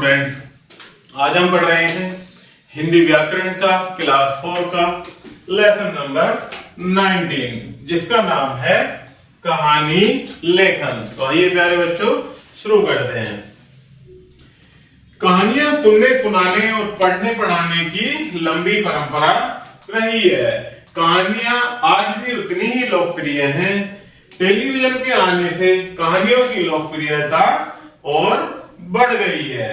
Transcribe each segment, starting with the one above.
Students, आज हम पढ़ रहे हैं हिंदी व्याकरण का क्लास 4 का लेसन नंबर 19 जिसका नाम है कहानी लेखन। तो आइए प्यारे बच्चों शुरू करते हैं। कहानियां सुनने सुनाने और पढ़ने पढ़ाने की लंबी परंपरा रही है। कहानियां आज भी उतनी ही लोकप्रिय हैं। टेलीविजन के आने से कहानियों की लोकप्रियता और बढ़ गई है।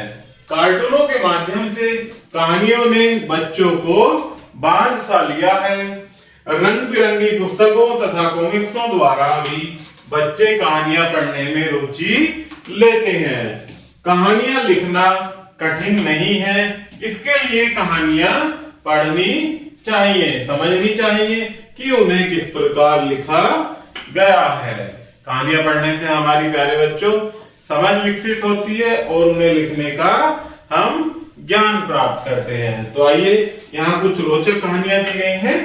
कार्टूनों के माध्यम से कहानियों ने बच्चों को बांध सा लिया है। रंग बिरंगी पुस्तकों तथा कॉमिक्सों द्वारा भी बच्चे कहानियां पढ़ने में रुचि लेते हैं। कहानियां लिखना कठिन नहीं है, इसके लिए कहानियां पढ़नी चाहिए, समझनी चाहिए कि उन्हें किस प्रकार लिखा गया है। कहानियां पढ़ने से हमारी प्यारे बच्चों समझ विकसित होती है और उन्हें लिखने का हम ज्ञान प्राप्त करते हैं। तो आइए यहाँ कुछ रोचक कहानियां दी गई हैं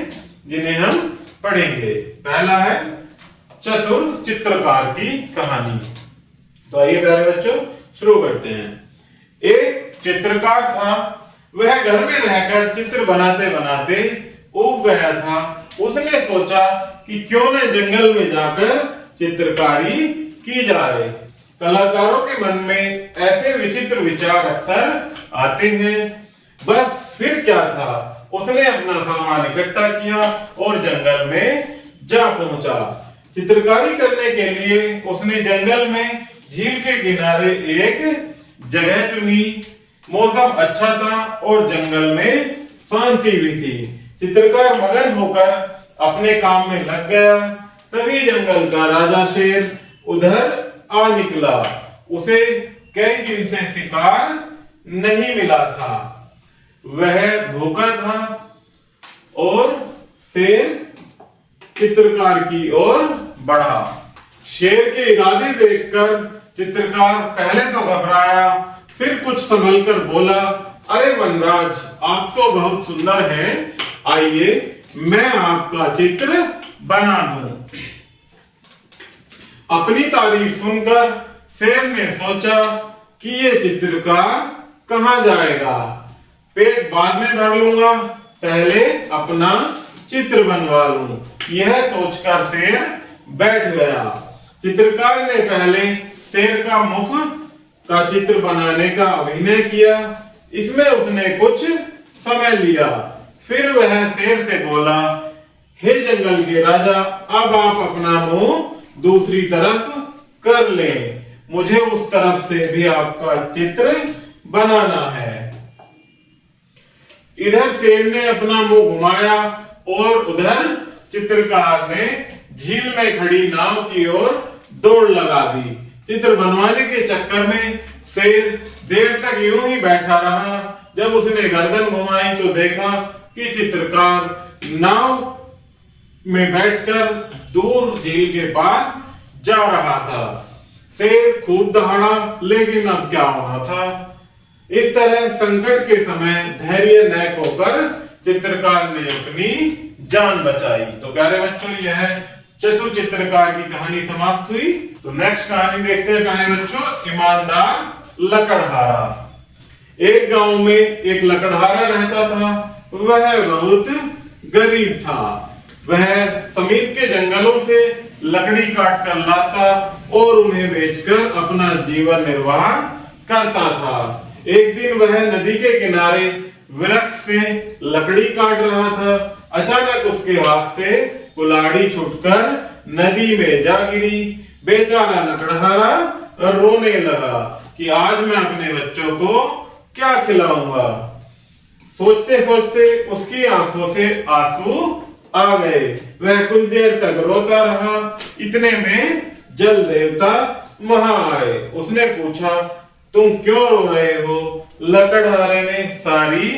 जिन्हें हम पढ़ेंगे। पहला है चतुर चित्रकार की कहानी। तो आइए प्यारे बच्चों शुरू करते हैं। एक चित्रकार था, वह घर में रहकर चित्र बनाते बनाते ऊब गया था। उसने सोचा कि क्यों न जंगल में जाकर चित्रकारी की जाए। कलाकारों के मन में ऐसे विचित्र विचार अक्सर आते हैं। बस फिर क्या था, उसने अपना सामान इकट्ठा किया और जंगल में जा पहुंचा। चित्रकारी करने के लिए उसने जंगल में झील के किनारे एक जगह चुनी। मौसम अच्छा था और जंगल में शांति भी थी। चित्रकार मगन होकर अपने काम में लग गया। तभी जंगल का राजा शेर उधर आ निकला। उसे कई दिन से शिकार नहीं मिला था। वह भूखा था और शेर चित्रकार की ओर बढ़ा। शेर के इरादे देखकर चित्रकार पहले तो घबराया, फिर कुछ संभल कर बोला, अरे वनराज, आप तो बहुत सुंदर हैं, आइए मैं आपका चित्र बना दूं। अपनी तारीफ सुनकर शेर ने सोचा कि ये चित्रकार कहां जाएगा, पेट बाद में भर लूंगा, पहले अपना चित्र बनवा लूं। यह सोचकर शेर बैठ गया। चित्रकार ने पहले शेर का मुख का चित्र बनाने का अभिनय किया। इसमें उसने कुछ समय लिया। फिर वह शेर से बोला, हे जंगल के राजा, अब आप अपना मुंह दूसरी तरफ कर लें, मुझे उस तरफ से भी आपका चित्र बनाना है। इधर शेर ने अपना मुंह घुमाया और उधर चित्रकार ने झील में खड़ी नाव की ओर दौड़ लगा दी। चित्र बनवाने के चक्कर में शेर देर तक यूं ही बैठा रहा। जब उसने गर्दन घुमाई तो देखा कि चित्रकार नाव में बैठकर दूर झील के पास जा रहा था। शेर खूब दहाड़ा, लेकिन अब क्या होना था। इस तरह संकट के समय धैर्य न खोकर चित्रकार ने अपनी जान बचाई। तो प्यारे बच्चों, यह चतुर चित्रकार की कहानी समाप्त हुई। तो नेक्स्ट कहानी देखते हैं प्यारे बच्चों, ईमानदार लकड़हारा। एक गांव में एक लकड़हारा रहता था। वह बहुत गरीब था। वह समीप के जंगलों से लकड़ी काट कर लाता और उन्हें बेचकर अपना जीवन निर्वाह करता था। एक दिन वह नदी के किनारे वृक्ष से लकड़ी काट रहा था। अचानक उसके हाथ से कुल्हाड़ी छूटकर नदी में जा गिरी। बेचारा लकड़हारा रोने लगा कि आज मैं अपने बच्चों को क्या खिलाऊंगा। सोचते सोचते उसकी आंखों से आंसू आ गए। वह कुछ देर तक रोता रहा। इतने में जल देवता वहां आए। उसने पूछा, तुम क्यों रो रहे हो? लकड़हारे ने सारी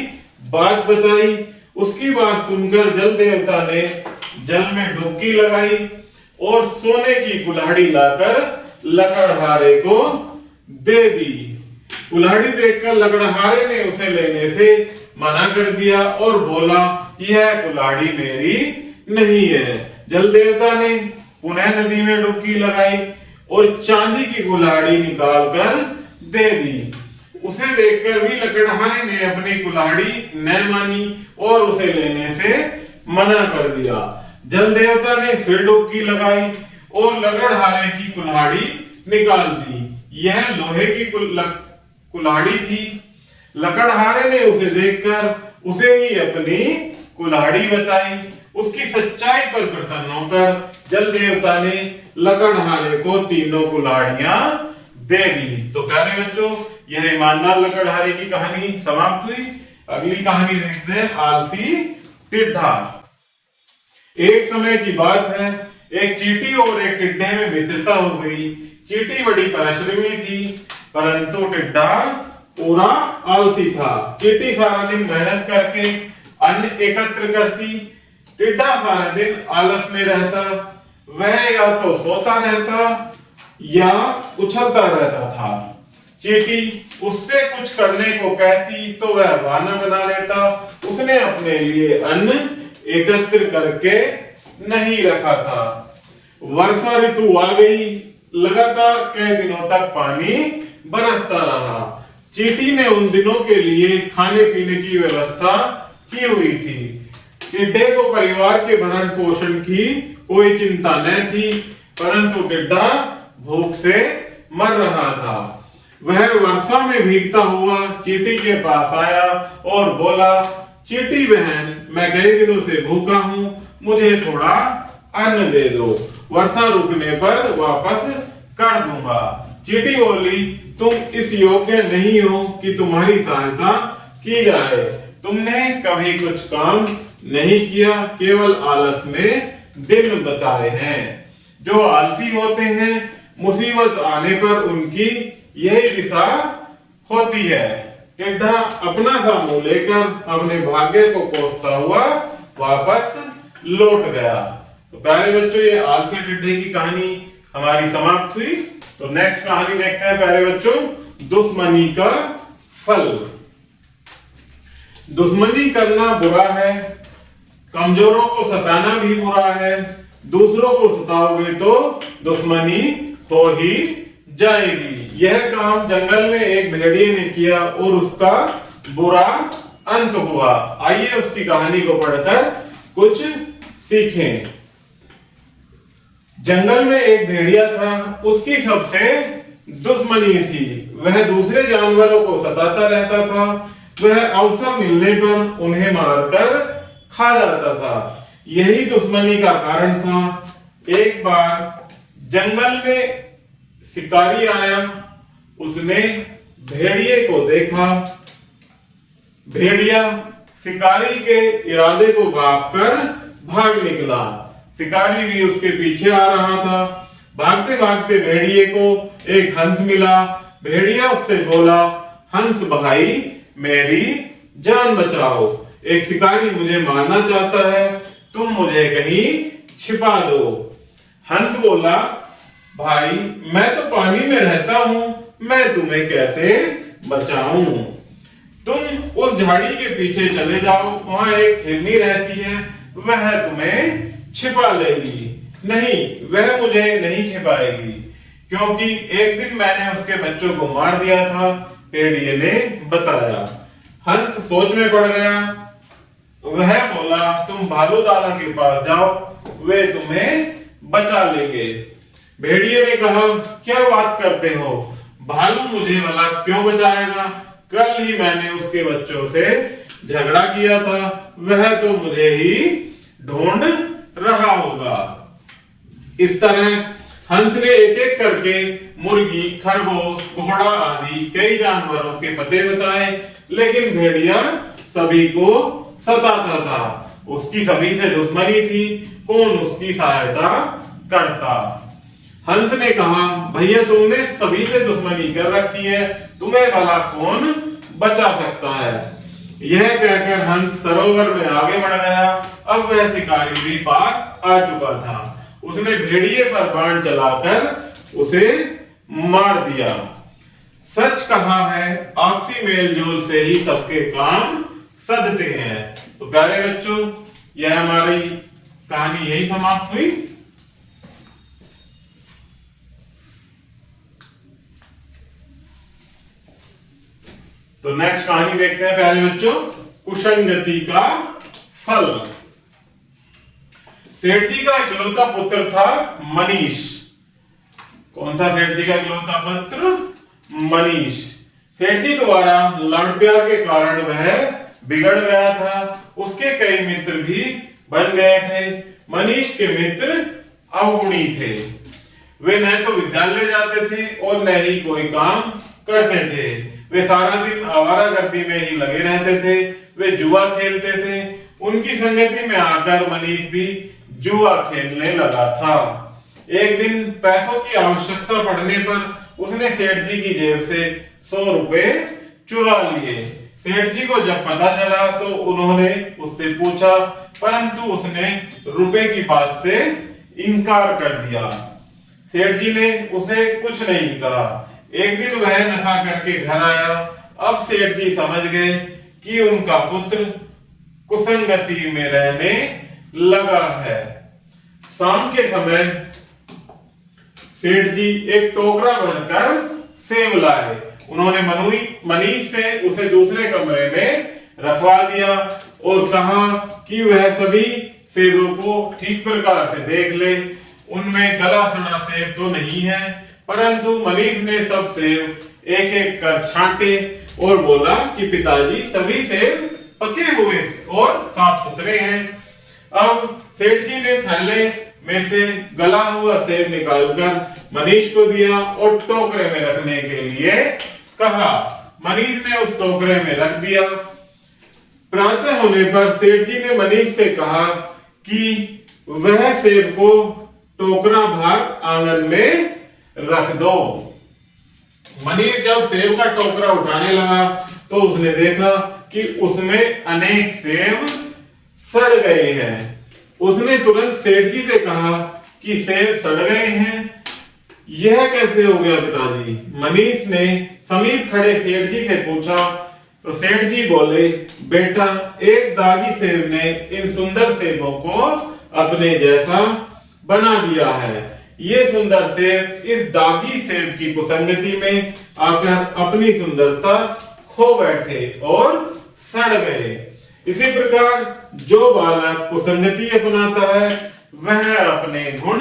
बात बताई। उसकी बात सुनकर जल देवता ने जल में डुबकी लगाई और सोने की कुल्हाड़ी लाकर लकड़हारे को दे दी। कुल्हाड़ी देखकर लकड़हारे ने उसे लेने से मना कर दिया और बोला, यह कुल्हाड़ी मेरी नहीं है। जल देवता ने पुनः नदी में डुबकी लगाई और चांदी की कुल्हाड़ी निकालकर दे दी। उसे देखकर भी लकड़हारे ने अपनी कुल्हाड़ी न मानी और उसे लेने से मना कर दिया। जल देवता ने फिर डुबकी लगाई और लकड़हारे की कुल्हाड़ी निकाल दी। यह लोहे की कुल्हाड़ी थी। लकड़हारे ने उसे देखकर उसे ही अपनी कुल्हाड़ी बताई। उसकी सच्चाई पर प्रसन्न होकर जल देवता ने लकड़हारे को तीनों कुल्हाड़ियां दे दी। तो प्यारे बच्चों, यह ईमानदार लकड़हारे की कहानी समाप्त हुई। अगली कहानी देखते हैं, आलसी टिड्ढा। एक समय की बात है, एक चींटी और एक टिड्ढे में मित्रता हो गई। चींटी बड़ी परिश्रमी थी, परंतु टिड्ढा पूरा आलसी था। चींटी सारा दिन मेहनत करके अन्न एकत्र करती, टिड्ढा सारा दिन आलस में रहता। वह या तो सोता रहता या उछलता रहता था। चींटी उससे कुछ करने को कहती तो वह बहाना बना लेता। उसने अपने लिए अन्न एकत्र करके नहीं रखा था। वर्षा ऋतु आ गई। लगातार कई दिनों तक पानी बरसता रहा। चींटी ने उन दिनों के लिए खाने पीने की व्यवस्था की हुई थी। टिड्ढे को परिवार के भरण पोषण की कोई चिंता न थी, परंतु टिड्ढा भूख से मर रहा था। वह वर्षा में भीगता हुआ चींटी के पास आया और बोला, चींटी बहन, मैं कई दिनों से भूखा हूँ, मुझे थोड़ा अन्न दे दो। वर्षा रुकने पर वापस कर दूंगा। चींटी बोली, तुम इस योग्य नहीं हो कि तुम्हारी सहायता की जाए। तुमने कभी कुछ काम नहीं किया, केवल आलस में दिन बिताए हैं। जो आलसी होते हैं, मुसीबत आने पर उनकी यही दिशा होती है। टिड्ढा अपना सा मुंह लेकर अपने भाग्य को कोसता हुआ वापस लौट गया। तो प्यारे बच्चों, ये आलसी टिड्ढे की कहानी हमारी समाप्त हुई। तो नेक्स्ट कहानी देखते हैं प्यारे बच्चों, दुश्मनी का फल। दुश्मनी करना बुरा है, कमजोरों को सताना भी बुरा है। दूसरों को सताओगे तो दुश्मनी हो ही जाएगी। यह काम जंगल में एक भेड़िए ने किया और उसका बुरा अंत हुआ। आइए उसकी कहानी को पढ़कर कुछ सीखें। जंगल में एक भेड़िया था, उसकी सबसे दुश्मनी थी। वह दूसरे जानवरों को सताता रहता था। वह अवसर मिलने पर उन्हें मारकर खा जाता था। यही दुश्मनी का कारण था। एक बार जंगल में शिकारी आया। उसने भेड़िए को देखा। भेड़िया शिकारी के इरादे को भागकर भाग निकला। शिकारी भी उसके पीछे आ रहा था। भागते भागते भेड़िए को एक हंस मिला। भेड़िया उससे बोला, हंस भाई, मेरी जान बचाओ। एक शिकारी मुझे मारना चाहता है, तुम मुझे कहीं छिपा दो। हंस बोला, भाई, मैं तो पानी में रहता हूं, मैं तुम्हें कैसे बचाऊं? तुम उस झाड़ी के पीछे चले जाओ, वहां एक हिरनी रहती है, वह तुम्हें छिपा लेगी। नहीं, वह मुझे नहीं छिपाएगी, क्योंकि एक दिन मैंने उसके बच्चों को मार दिया था, भेड़िए ने बताया। हंस सोच में पड़ गया। वह बोला, तुम भालू दादा के पास जाओ, वे तुम्हें बचा लेंगे। भेड़िए ने कहा, क्या बात करते हो? भालू मुझे भला क्यों बचाएगा? कल ही मैंने उसके बच्चों से झगड़ा किया था, वह तो मुझे ही ढूंढ रहा होगा। इस तरह हंस ने एक एक करके मुर्गी, खरगोश, घोड़ा आदि कई जानवरों के पते बताए, लेकिन भेड़िया सभी को सताता था। उसकी सभी से दुश्मनी थी, कौन उसकी सहायता करता? हंस ने कहा, भैया, तुमने सभी से दुश्मनी कर रखी है, तुम्हें भला कौन बचा सकता है? यह कहकर हंस सरोवर में आगे बढ़ गया। अब वह शिकारी भी पास आ चुका था। उसने भेड़िए पर बाण चलाकर उसे मार दिया। सच कहा है, आपसी मेलजोल से ही सबके काम सधते हैं। तो प्यारे बच्चों, यह हमारी कहानी यही समाप्त हुई। तो नेक्स्ट कहानी देखते हैं प्यारे बच्चों, कुसंगति का फल। सेठ जी का इकलौता पुत्र था मनीष। कौन था सेठ जी का इकलौता पुत्र? मनीष। सेठ जी द्वारा लाड़ प्यार के कारण वह बिगड़ गया था। उसके कई मित्र भी बन गए थे। मनीष के मित्र अवगुणी थे। वे न तो विद्यालय जाते थे और न ही कोई काम करते थे। वे सारा दिन आवारागर्दी में ही लगे रहते थे। वे जुआ खेलते थे। उनकी संगति में आकर मनीष भी जुआ खेलने लगा था। एक दिन पैसों की आवश्यकता पड़ने पर उसने सेठ जी की जेब से 100 रुपए चुरा लिए। सेठ जी को जब पता चला तो उन्होंने उससे पूछा, परंतु उसने रुपए की बात से इनकार कर दिया। सेठ जी ने उसे कुछ नहीं कहा। एक दिन वह नशा करके घर आया। अब सेठ जी समझ गए कि उनका पुत्र कुसंगति में रहने लगा है। शाम के समय सेठ जी एक टोकरा भरकर सेब लाए। उन्होंने मनीष से उसे दूसरे कमरे में रखवा दिया और कहा कि वह सभी सेबों को ठीक प्रकार से देख ले। उनमें गला सड़ा सेब तो नहीं है। परंतु मनीष ने सब सेब एक एक कर छांटे और बोला कि पिताजी सभी सेब पके हुए और साफ सुथरे हैं। अब सेठ जी ने थैले में से गला हुआ सेब निकालकर मनीष को दिया और टोकरे में रखने के लिए कहा। मनीष ने उस टोकरे में रख दिया। प्रातः होने पर सेठ जी ने मनीष से कहा कि वह सेब को टोकरा भर आंगन में रख दो। मनीष जब सेब का टोकरा उठाने लगा तो उसने देखा कि उसमें अनेक सेब सड़ गए हैं। उसने तुरंत सेठ जी से कहा कि सेब सड़ गए हैं, यह कैसे हो गया पिताजी? मनीष ने समीप खड़े सेठ जी से पूछा तो सेठ जी बोले, बेटा एक दागी सेब ने इन सुंदर सेबों को अपने जैसा बना दिया है। ये सुंदर सेब इस दागी सेब की कुसंगति में आकर अपनी सुंदरता खो बैठे और सड़ गए। इसी प्रकार जो बालक कुसंगति अपनाता है वह अपने गुण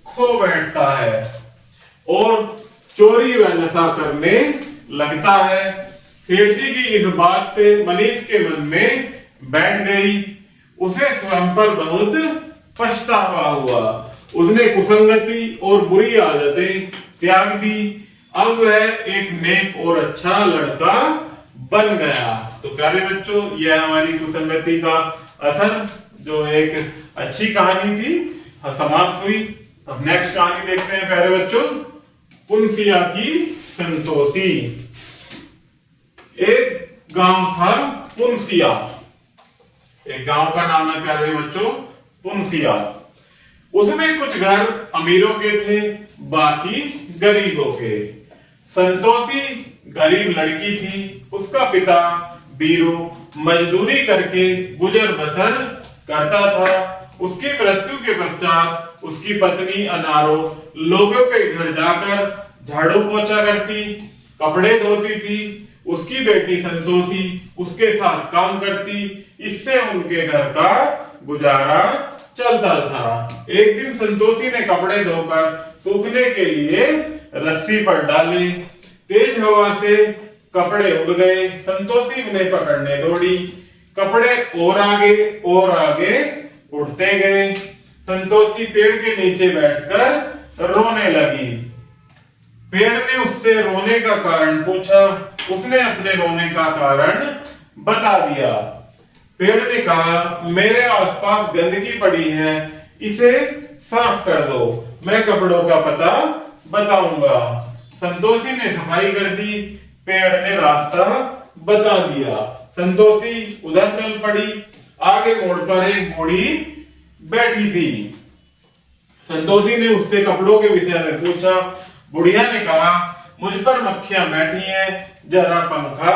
खो बैठता है और चोरी व नशा करने लगता है। सेठ जी की इस बात से मनीष के मन में बैठ गई। उसे स्वयं पर बहुत पछतावा हुआ। उसने कुसंगति और बुरी आदतें त्याग दी। अब वह एक नेक और अच्छा लड़का बन गया। तो प्यारे बच्चों, यह हमारी कुसंगति का असर जो एक अच्छी कहानी थी समाप्त हुई। अब नेक्स्ट कहानी देखते हैं प्यारे बच्चों, पुनसिया की संतोषी। एक गांव था पुनसिया। एक गांव का नाम है प्यारे बच्चों पुनसिया। उसमें कुछ घर अमीरों के थे, बाकी गरीबों के। संतोषी गरीब लड़की थी। उसका पिता बीरू मजदूरी करके गुजर बसर करता था। उसकी मृत्यु के पश्चात उसकी पत्नी अनारो लोगों के घर जाकर झाड़ू पोछा करती, कपड़े धोती थी। उसकी बेटी संतोषी उसके साथ काम करती। इससे उनके घर का गुजारा चलता था। एक दिन संतोषी ने कपड़े धोकर सूखने के लिए रस्सी पर डाले। तेज हवा से कपड़े उड़ गए। संतोषी उन्हें पकड़ने दौड़ी। कपड़े और आगे उड़ते गए। संतोषी पेड़ के नीचे बैठकर रोने लगी। पेड़ ने उससे रोने का कारण पूछा। उसने अपने रोने का कारण बता दिया। पेड़ ने कहा, मेरे आसपास गंदगी पड़ी है, इसे साफ कर दो, मैं कपड़ों का पता बताऊंगा। संतोषी ने सफाई कर दी। पेड़ ने रास्ता बता दिया। संतोषी उधर चल पड़ी। आगे मोड़ पर एक बूढ़ी बैठी थी। संतोषी ने उससे कपड़ों के विषय में पूछा। बुढ़िया ने कहा, मुझ पर मक्खियां बैठी हैं, जरा पंखा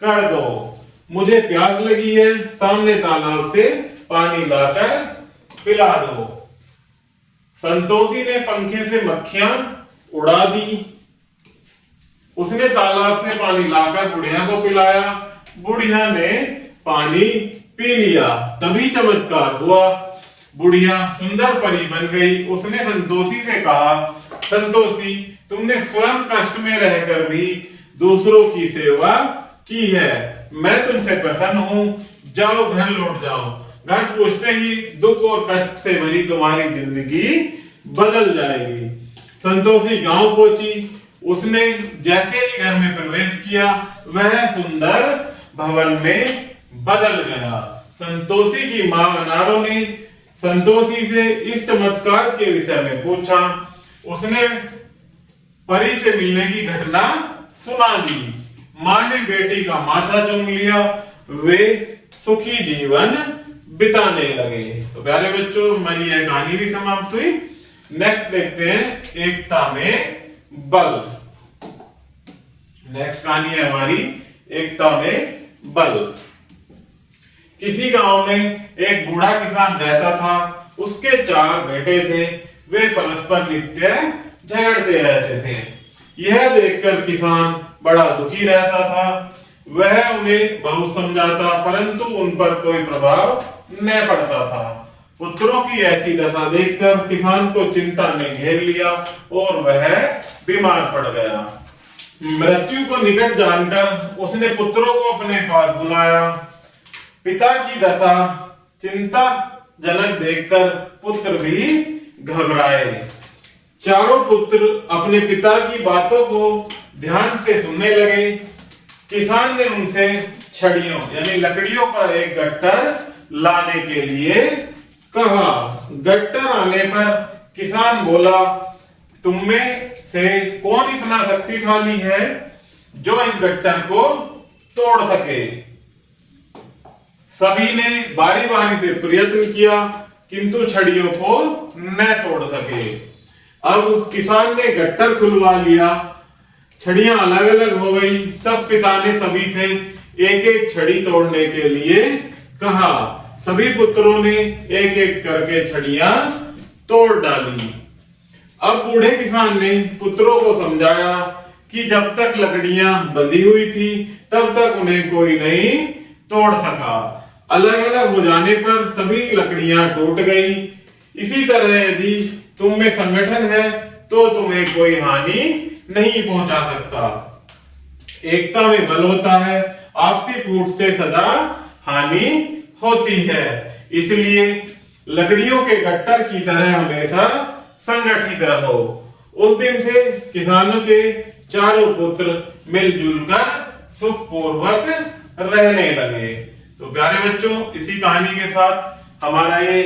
कर दो, मुझे प्यास लगी है, सामने तालाब से पानी लाकर पिला दो। संतोषी ने पंखे से मक्खियां उड़ा दी। उसने तालाब से पानी लाकर बुढ़िया को पिलाया। बुढ़िया ने पानी पी लिया, तभी चमत्कार हुआ, बुढ़िया सुंदर परी बन गई। उसने संतोषी से कहा, संतोषी, तुमने स्वयं कष्ट में रहकर भी दूसरों की सेवा की है, मैं तुमसे प्रसन्न हूँ। जाओ, घर लौट जाओ। घर पहुंचते ही दुख और कष्ट से भरी तुम्हारी जिंदगी बदल जाएगी। संतोषी गांव पहुंची। उसने जैसे ही घर में प्रवेश किया, वह सुंदर भवन में बदल गया। संतोषी की मां अनारो ने संतोषी से इस चमत्कार के विषय में पूछा। उसने परी से मिलने की घटना सुना दी। मां ने बेटी का माथा चूम लिया। वे सुखी जीवन बिताने लगे। तो प्यारे बच्चों, हमारी यह कहानी भी समाप्त हुई। नेक्स्ट देखते हैं एकता में बल। नेक्स्ट कहानी है हमारी एकता में बल। किसी गांव में एक बूढ़ा किसान रहता था। उसके 4 बेटे थे। वे परस्पर नित्य झगड़ते रहते थे। यह देखकर किसान बड़ा दुखी रहता था। वह उन्हें बहुत समझाता, परंतु उन पर कोई प्रभाव न पड़ता था। पुत्रों की ऐसी दशा देखकर किसान को चिंता ने घेर लिया और वह बीमार पड़ गया। मृत्यु को निकट जानकर उसने पुत्रों को अपने पास बुलाया। पिता की दशा चिंताजनक देखकर पुत्र भी घबराए। चारों पुत्र अपने पिता की बातों को ध्यान से सुनने लगे। किसान ने उनसे छड़ियों यानी लकड़ियों का एक गट्टर लाने के लिए कहा। गट्टर आने पर किसान बोला, तुम में से कौन इतना शक्तिशाली है जो इस गट्टर को तोड़ सके? सभी ने बारी बारी से प्रयत्न किया, किंतु छड़ियों को न तोड़ सके। अब किसान ने गट्टर खुलवा लिया। छड़ियां अलग अलग हो गई। तब पिता ने सभी से एक एक छड़ी तोड़ने के लिए कहा। सभी पुत्रों ने एक एक करके छड़ियां तोड़ डाली। अब बूढ़े किसान ने पुत्रों को समझाया कि जब तक लकड़ियां बंधी हुई थी तब तक उन्हें कोई नहीं तोड़ सका। अलग अलग हो जाने पर सभी लकड़ियां टूट गई। इसी तरह यदि तुम में संगठन है तो तुम्हें कोई हानि नहीं पहुंचा सकता। एकता में बल होता है, आपसी फूट से सदा हानि होती है। इसलिए लकड़ियों के गट्टर की तरह हमेशा संगठित रहो। उस दिन से किसानों के चारों पुत्र मिलजुल कर सुखपूर्वक रहने लगे। तो प्यारे बच्चों, इसी कहानी के साथ हमारा ये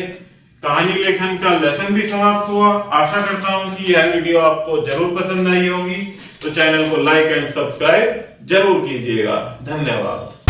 कहानी लेखन का लेसन भी समाप्त हुआ। आशा करता हूं कि यह वीडियो आपको जरूर पसंद आई होगी। तो चैनल को लाइक एंड सब्सक्राइब जरूर कीजिएगा। धन्यवाद।